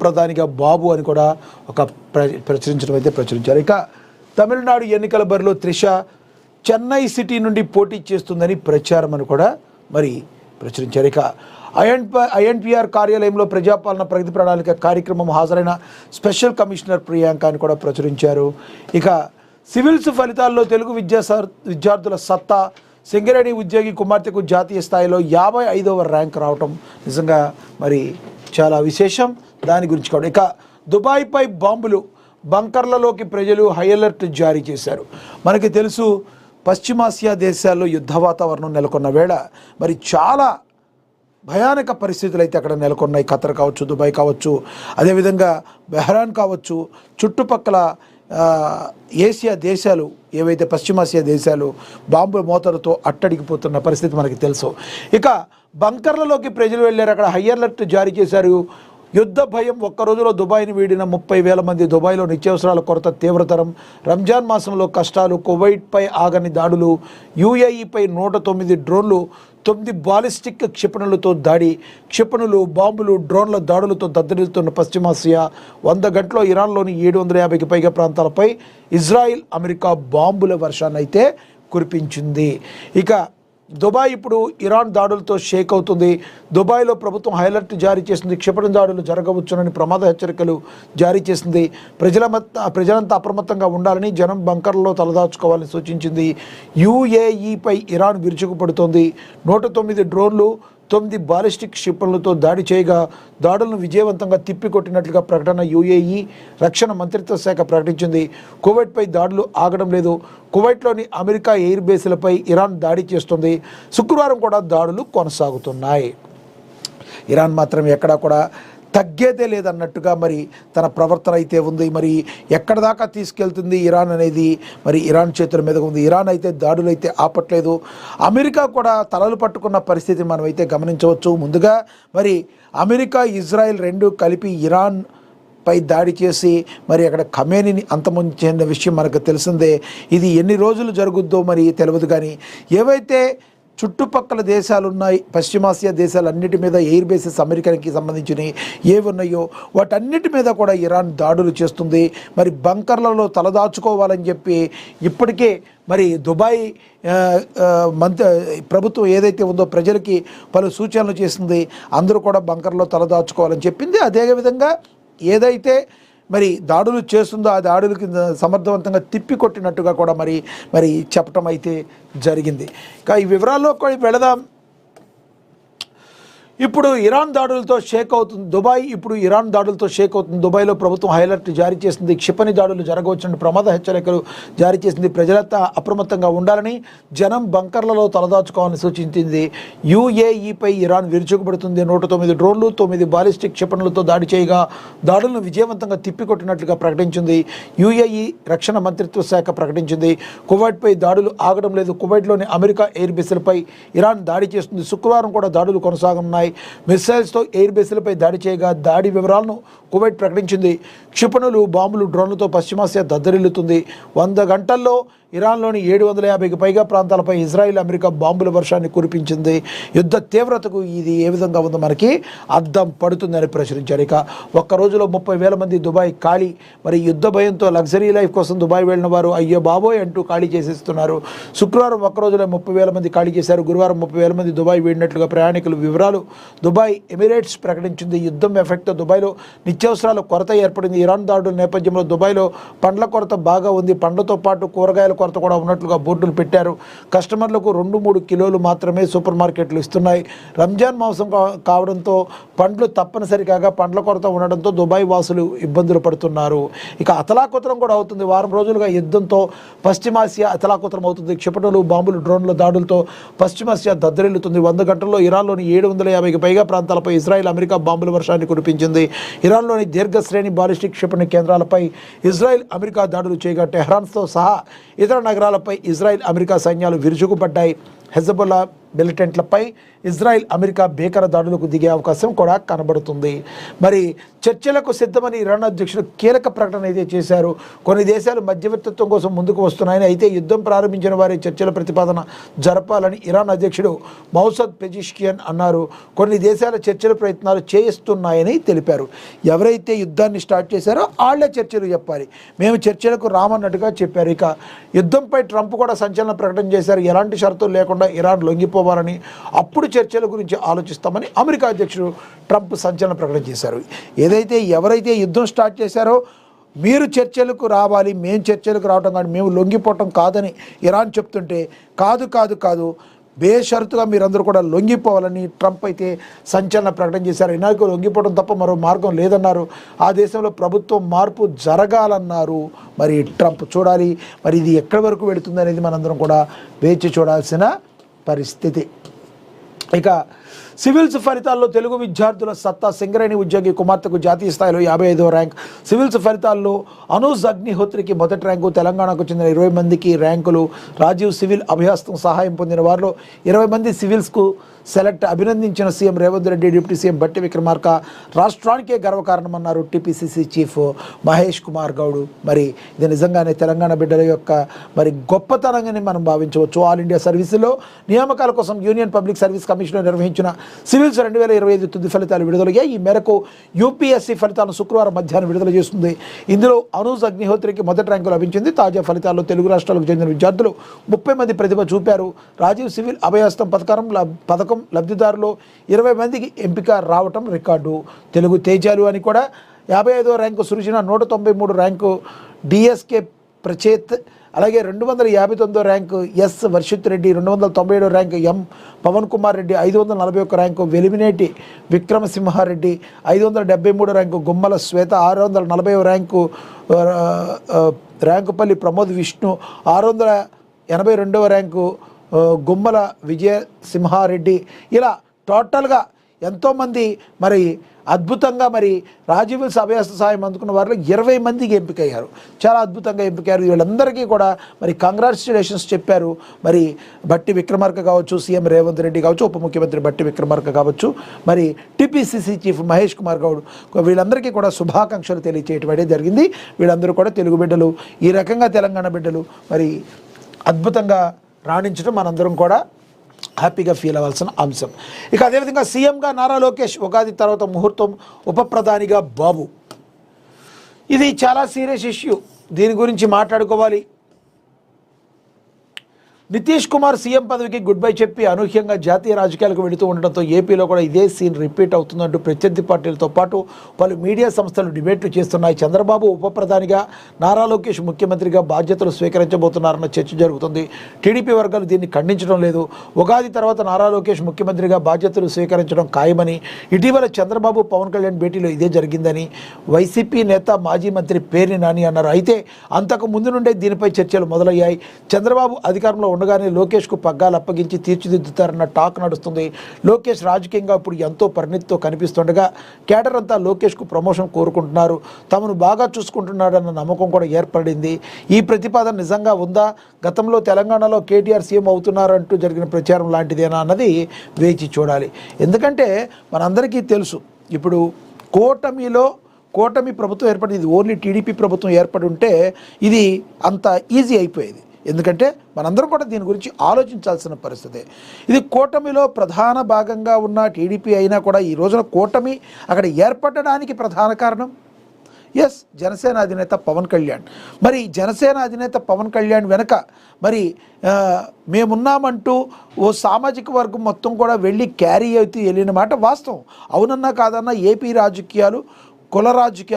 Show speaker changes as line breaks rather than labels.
ప్రధానిగా బాబు అని కూడా ఒక ప్రచురించారు. ఇక తమిళనాడు ఎన్నికల బరిలో త్రిష చెన్నై సిటీ నుండి పోటీ చేస్తుందని ప్రచారం అని కూడా మరి ప్రచురించారు. ఇక ఐఎన్పిఆర్ కార్యాలయంలో ప్రజాపాలన ప్రగతి ప్రణాళిక కార్యక్రమం హాజరైన స్పెషల్ కమిషనర్ ప్రియాంక అని కూడా ప్రచురించారు. ఇక సివిల్స్ ఫలితాల్లో తెలుగు విద్యార్థుల సత్తా, సింగరేణి ఉద్యోగి కుమార్తెకు జాతీయ స్థాయిలో 55వ ర్యాంక్ రావటం నిజంగా మరి చాలా విశేషం. దాని గురించి కూడా ఇక దుబాయ్పై బాంబులు, బంకర్లలోకి ప్రజలు హై అలర్ట్ జారీ చేశారు. మనకి తెలుసు పశ్చిమాసియా దేశాల్లో యుద్ధ వాతావరణం నెలకొన్న వేళ మరి చాలా భయానక పరిస్థితులు అయితే అక్కడ నెలకొన్నాయి. ఖతర్ కావచ్చు, దుబాయ్ కావచ్చు, అదేవిధంగా బెహ్రాన్ కావచ్చు, చుట్టుపక్కల ఏషియా దేశాలు ఏవైతే పశ్చిమాసియా దేశాలు బాంబుల మోతలతో అట్టడిగిపోతున్న పరిస్థితి మనకి తెలుసు. ఇక బంకర్లలోకి ప్రజలు వెళ్ళారు, అక్కడ హై అలర్ట్ జారీ చేశారు. యుద్ధ భయం ఒక్క రోజులో దుబాయ్ని వీడిన 30,000 మంది. దుబాయ్లో నిత్యావసరాల కొరత తీవ్రతరం, రంజాన్ మాసంలో కష్టాలు, కువైట్పై ఆగని దాడులు, యూఏఈపై 109 డ్రోన్లు, 9 బాలిస్టిక్ క్షిపణులతో దాడి. క్షిపణులు, బాంబులు, డ్రోన్ల దాడులతో దద్దరిల్లుతున్న పశ్చిమాసియా. 100 గంటల్లో ఇరాన్లోని 750కి పైగా ప్రాంతాలపై ఇజ్రాయిల్, అమెరికా బాంబుల వర్షాన్ని అయితే కురిపించింది. ఇక దుబాయ్ ఇప్పుడు ఇరాన్ దాడులతో షేక్ అవుతుంది. దుబాయ్లో ప్రభుత్వం హైలర్ట్ జారీ చేసింది. క్షిపణి దాడులు జరగవచ్చునని ప్రమాద హెచ్చరికలు జారీ చేసింది. ప్రజలంతా అప్రమత్తంగా ఉండాలని, జనం బంకర్లలో తలదాచుకోవాలని సూచించింది. యూఏఈపై ఇరాన్ విరుచుకుపడుతోంది. 109 డ్రోన్లు, 9 బాలిస్టిక్ క్షిపణులతో దాడి చేయగా దాడులను విజయవంతంగా తిప్పికొట్టినట్లుగా ప్రకటన యూఏఈ రక్షణ మంత్రిత్వ శాఖ ప్రకటించింది. కువైట్పై దాడులు ఆగడం లేదు. కువైట్లోని అమెరికా ఎయిర్ బేస్లపై ఇరాన్ దాడి చేస్తుంది. శుక్రవారం కూడా దాడులు కొనసాగుతున్నాయి. ఇరాన్ మాత్రం ఎక్కడా కూడా తగ్గేదే లేదన్నట్టుగా మరి తన ప్రవర్తన అయితే ఉంది. మరి ఎక్కడ దాకా తీసుకెళ్తుంది ఇరాన్ అనేది మరి ఇరాన్ చేతుల మీద ఉంది. ఇరాన్ అయితే దాడులు అయితే ఆపట్లేదు. అమెరికా కూడా తలలు పట్టుకున్న పరిస్థితిని మనం అయితే గమనించవచ్చు. ముందుగా మరి అమెరికా, ఇజ్రాయెల్ రెండు కలిపి ఇరాన్ పై దాడి చేసి మరి అక్కడ ఖమేనీని అంతమొందించిన విషయం మనకు తెలిసిందే. ఇది ఎన్ని రోజులు జరుగుద్దో మరి తెలియదు. కానీ ఏవైతే చుట్టుపక్కల దేశాలు ఉన్నాయి, పశ్చిమాసియా దేశాలన్నిటి మీద ఎయిర్ బేసెస్ అమెరికాకి సంబంధించినవి ఏవి ఉన్నాయో వాటన్నిటి మీద కూడా ఇరాన్ దాడులు చేస్తుంది. మరి బంకర్లలో తలదాచుకోవాలని చెప్పి ఇప్పటికే మరి దుబాయ్ ప్రభుత్వం ఏదైతే ఉందో ప్రజలకి పలు సూచనలు చేసింది. అందరూ కూడా బంకర్లో తలదాచుకోవాలని చెప్పింది. అదేవిధంగా ఏదైతే మరి దాడులు చేస్తుందో ఆ దాడులకి సమర్థవంతంగా తిప్పికొట్టినట్టుగా కూడా మరి చెప్పటం అయితే జరిగింది. ఇంకా ఈ వివరాల్లో కూడా వెళదాం. ఇప్పుడు ఇరాన్ దాడులతో షేక్ అవుతుంది దుబాయ్. ఇప్పుడు ఇరాన్ దాడులతో షేక్ అవుతుంది. దుబాయ్లో ప్రభుత్వం హైలర్ట్ జారీ చేసింది. క్షిపణి దాడులు జరగవచ్చని ప్రమాద హెచ్చరికలు జారీ చేసింది. ప్రజలంతా అప్రమత్తంగా ఉండాలని, జనం బంకర్లలో తలదాచుకోవాలని సూచించింది. యూఏఈపై ఇరాన్ విరుచుకుపడుతుంది. 109 డ్రోన్లు, 9 బాలిస్టిక్ క్షిపణులతో దాడి చేయగా దాడులను విజయవంతంగా తిప్పికొట్టినట్లుగా ప్రకటించింది. యూఏఈ రక్షణ మంత్రిత్వ శాఖ ప్రకటించింది. కువైట్పై దాడులు ఆగడం లేదు. కువైట్లోని అమెరికా ఎయిర్ బేస్లపై ఇరాన్ దాడి చేస్తుంది. శుక్రవారం కూడా దాడులు కొనసాగున్నాయి. మిసైల్స్తో ఎయిర్ బేస్లపై దాడి చేయగా దాడి వివరాలను కువైట్ ప్రకటించింది. క్షిపణులు, బాంబులు, డ్రోన్లతో పశ్చిమాసియా దద్దరిల్లుతుంది. 100 గంటల్లో ఇరాన్లోని 750కి పైగా ప్రాంతాలపై ఇజ్రాయిల్, అమెరికా బాంబుల వర్షాన్ని కురిపించింది. యుద్ధ తీవ్రతకు ఇది ఏ విధంగా ఉందో మనకి అద్దం పడుతుందని ప్రచురించారు. ఇక ఒక్క రోజులో 30,000 మంది దుబాయ్ ఖాళీ. మరి యుద్ధ భయంతో లగ్జరీ లైఫ్ కోసం దుబాయ్ వెళ్ళిన వారు అయ్యో బాబోయ్ అంటూ ఖాళీ చేసేస్తున్నారు. శుక్రవారం ఒక్క రోజులో 30,000 మంది ఖాళీ చేశారు. గురువారం 30,000 మంది దుబాయ్ వెళ్ళినట్లుగా ప్రయాణికుల వివరాలు దుబాయ్ ఎమిరేట్స్ ప్రకటించింది. యుద్ధం ఎఫెక్ట్తో దుబాయ్లో నిత్యావసరాల కొరత ఏర్పడింది. ఇరాన్ దాడుల నేపథ్యంలో దుబాయ్లో పండ్ల కొరత బాగా ఉంది. పండ్లతో పాటు కూరగాయల కొరత కూడా ఉన్నట్లుగా బోర్డులు పెట్టారు. కస్టమర్లకు 2-3 కిలోలు మాత్రమే సూపర్ మార్కెట్లు ఇస్తున్నాయి. రంజాన్ మాసం కావడంతో పండ్లు తప్పనిసరి కాగా పండ్ల కొరత ఉండడంతో దుబాయ్ వాసులు ఇబ్బందులు పడుతున్నారు. ఇక అతలాకుతలం కూడా అవుతుంది. వారం రోజులుగా యుద్ధంతో పశ్చిమాసియా అతలాకుతలం అవుతుంది. క్షిపణులు, బాంబులు, డ్రోన్ల దాడులతో పశ్చిమాసియా దద్దరిల్లుతుంది. 100 గంటల్లో ఇరాన్లోని 750కి పైగా ప్రాంతాలపై ఇజ్రాయిల్, అమెరికా బాంబుల వర్షాన్ని కురిపించింది. ఇరాన్లోని దీర్ఘశ్రేణి బాలిస్టిక్ క్షిపణి కేంద్రాలపై ఇజ్రాయిల్, అమెరికా దాడులు చేయగా టెహ్రాన్తో సహా ఇతర నగరాలపై ఇజ్రాయిల్, అమెరికా సైన్యాలు విరుచుకుపడ్డాయి. హెజబుల్లా మిలిటెంట్లపై ఇజ్రాయెల్ అమెరికా భీకర దాడులకు దిగే అవకాశం కూడా కనబడుతుంది. మరి చర్చలకు సిద్ధమని ఇరాన్ అధ్యక్షుడు కీలక ప్రకటన అయితే చేశారు. కొన్ని దేశాలు మధ్యవర్తిత్వం కోసం ముందుకు వస్తున్నాయని, అయితే యుద్ధం ప్రారంభించిన వారి చర్చల ప్రతిపాదన జరపాలని ఇరాన్ అధ్యక్షుడు మౌసద్ పెజిష్కియన్ అన్నారు. కొన్ని దేశాల చర్చల ప్రయత్నాలు చేయిస్తున్నాయని తెలిపారు. ఎవరైతే యుద్ధాన్ని స్టార్ట్ చేశారో వాళ్లే చర్చలు చెప్పాలి, మేము చర్చలకు రామన్నట్టుగా చెప్పారు. ఇక యుద్ధంపై ట్రంప్ కూడా సంచలన ప్రకటన చేశారు. ఎలాంటి షరతులు లేకుండా ఇరాన్ లొంగిపోవాలని, అప్పుడు చర్చల గురించి ఆలోచిస్తామని అమెరికా అధ్యక్షుడు ట్రంప్ సంచలన ప్రకటన చేశారు. ఎవరైతే యుద్ధం స్టార్ట్ చేశారో మీరు చర్చలకు రావాలి, మేము చర్చలకు రావటం కానీ మేము లొంగిపోవటం కాదని ఇరాన్ చెప్తుంటే, కాదు బేషరతుగా మీరందరూ కూడా లొంగిపోవాలని ట్రంప్ అయితే సంచలన ప్రకటన చేశారు. ఇరాన్కు లొంగిపోవడం తప్ప మరో మార్గం లేదన్నారు. ఆ దేశంలో ప్రభుత్వం మార్పు జరగాలన్నారు. మరి ట్రంప్ చూడాలి, మరి ఇది ఎక్కడి వరకు వెళుతుంది అనేది మనందరం కూడా వేచి చూడాల్సిన పరిస్థితి. ఇక సివిల్స్ ఫలితాల్లో తెలుగు విద్యార్థుల సత్తా. సింగరేణి ఉద్యోగి కుమార్తెకు జాతీయ స్థాయిలో 55వ ర్యాంక్. సివిల్స్ ఫలితాల్లో అనూజ్ అగ్నిహోత్రికి మొదటి ర్యాంకు. తెలంగాణకు చెందిన 20 మందికి ర్యాంకులు. రాజీవ్ సివిల్ అభ్యాసం సహాయం పొందిన వారిలో 20 మంది సివిల్స్కు సెలెక్ట్. అభినందించిన CM Revanth Reddy, deputy CM Bhatti Vikramarka. రాష్ట్రానికే గర్వకారణమన్నారు టీపీసీసీ చీఫ్ మహేష్ కుమార్ గౌడ్. మరి ఇది నిజంగానే తెలంగాణ బిడ్డల యొక్క మరి గొప్పతనంగానే మనం భావించవచ్చు. ఆల్ ఇండియా సర్వీసులో నియామకాల కోసం యూనియన్ పబ్లిక్ సర్వీస్ కమిషన్ నిర్వహించిన సివిల్స్ 2025 తుది ఫలితాలు విడుదలయ్యాయి. ఈ మేరకు యూపీఎస్సీ ఫలితాలను శుక్రవారం మధ్యాహ్నం విడుదల చేస్తుంది. ఇందులో అనూజ్ అగ్నిహోత్రికి మొదటి ర్యాంకు లభించింది. తాజా ఫలితాల్లో తెలుగు రాష్ట్రాలకు చెందిన విద్యార్థులు 30 మంది ప్రతిభ చూపారు. రాజీవ్ సివిల్ అభయహస్తం పథకం లబ్ధిదారులు 20 మందికి ఎంపిక రావటం రికార్డు. తెలుగు తేజాలు అని కూడా 55వ rank Srujana, 193 rank DSK Prachet, అలాగే 259వ ర్యాంకు ఎస్ వర్షిత్ రెడ్డి, 297వ rank M Pavan Kumar Reddy, 541 rank Velimineti Vikramasimhareddy, 573 rank Gummala Swetha, 640వ ర్యాంకు ర్యాంకుపల్లి ప్రమోద్ విష్ణు, 682వ ర్యాంకు గుమ్మల విజయసింహారెడ్డి. ఇలా టోటల్గా ఎంతోమంది మరి అద్భుతంగా మరి రాజీవ్ అభ్యాస సహాయం అందుకున్న వారిలో 20 మందికి ఎంపికయ్యారు. చాలా అద్భుతంగా ఎంపికయ్యారు. వీళ్ళందరికీ కూడా మరి కంగ్రాచులేషన్స్ చెప్పారు. మరి బట్టి విక్రమార్క కావచ్చు, సీఎం రేవంత్ రెడ్డి కావచ్చు, ఉప ముఖ్యమంత్రి బట్టి విక్రమార్క కావచ్చు, మరి టీపీసీసీ చీఫ్ మహేష్ కుమార్ గౌడ్, వీళ్ళందరికీ కూడా శుభాకాంక్షలు తెలియచేయటం జరిగింది. వీళ్ళందరూ కూడా తెలుగు బిడ్డలు, ఈ రకంగా తెలంగాణ బిడ్డలు మరి అద్భుతంగా రాణించడం మనందరం కూడా హ్యాపీగా ఫీల్ అవ్వాల్సిన అంశం. ఇక అదేవిధంగా సీఎంగా నారా లోకేష్, ఉగాది తర్వాత ముహూర్తం. ఉప ప్రధానిగా బాబు. ఇది చాలా సీరియస్ ఇష్యూ, దీని గురించి మాట్లాడుకోవాలి. నితీష్ కుమార్ సీఎం పదవికి గుడ్ బై చెప్పి అనూహ్యంగా జాతీయ రాజకీయాలకు వెళుతూ ఉండడంతో ఏపీలో కూడా ఇదే సీన్ రిపీట్ అవుతుందంటూ ప్రత్యర్థి పార్టీలతో పాటు పలు మీడియా సంస్థలు డిబేట్లు చేస్తున్నాయి. చంద్రబాబు ఉప ప్రధానిగా, నారా లోకేష్ ముఖ్యమంత్రిగా బాధ్యతలు స్వీకరించబోతున్నారన్న చర్చ జరుగుతుంది. టీడీపీ వర్గాలు దీన్ని ఖండించడం లేదు. ఉగాది తర్వాత నారా లోకేష్ ముఖ్యమంత్రిగా బాధ్యతలు స్వీకరించడం ఖాయమని, ఇటీవల చంద్రబాబు పవన్ కళ్యాణ్ భేటీలో ఇదే జరిగిందని వైసీపీ నేత మాజీ మంత్రి పేర్ని నాని అన్నారు. అయితే అంతకు ముందు నుండే దీనిపై చర్చలు మొదలయ్యాయి. చంద్రబాబు అధికారంలో ఉండగానే లోకేష్కు పగ్గాలు అప్పగించి తీర్చిదిద్దుతారన్న టాక్ నడుస్తుంది. లోకేష్ రాజకీయంగా ఇప్పుడు ఎంతో పరిణితితో కనిపిస్తుండగా కేడర్ అంతా లోకేష్కు ప్రమోషన్ కోరుకుంటున్నారు. తమను బాగా చూసుకుంటున్నాడన్న నమ్మకం కూడా ఏర్పడింది. ఈ ప్రతిపాదన నిజంగా ఉందా? గతంలో తెలంగాణలో కేటీఆర్ సీఎం అవుతున్నారంటూ జరిగిన ప్రచారం లాంటిదేనా అన్నది వేచి చూడాలి. ఎందుకంటే మనందరికీ తెలుసు, ఇప్పుడు కూటమి ప్రభుత్వం ఏర్పడింది. ఇది ఓన్లీ టీడీపీ ప్రభుత్వం ఏర్పడి ఉంటే ఇది అంత ఈజీ అయిపోయేది. ఎందుకంటే మనందరం కూడా దీని గురించి ఆలోచించాల్సిన పరిస్థితి. ఇది కూటమిలో ప్రధాన భాగంగా ఉన్న టీడీపీ అయినా కూడా ఈ రోజున కూటమి అక్కడ ఏర్పడడానికి ప్రధాన కారణం జనసేన అధినేత పవన్ కళ్యాణ్. మరి జనసేన అధినేత పవన్ కళ్యాణ్ వెనక మరి మేమున్నామంటూ ఓ సామాజిక వర్గం మొత్తం కూడా వెళ్ళి క్యారీ అవుతూ వెళ్ళిన మాట వాస్తవం. అవునన్నా కాదన్నా ఏపీ రాజకీయాలు, కుల రాజకీయాలు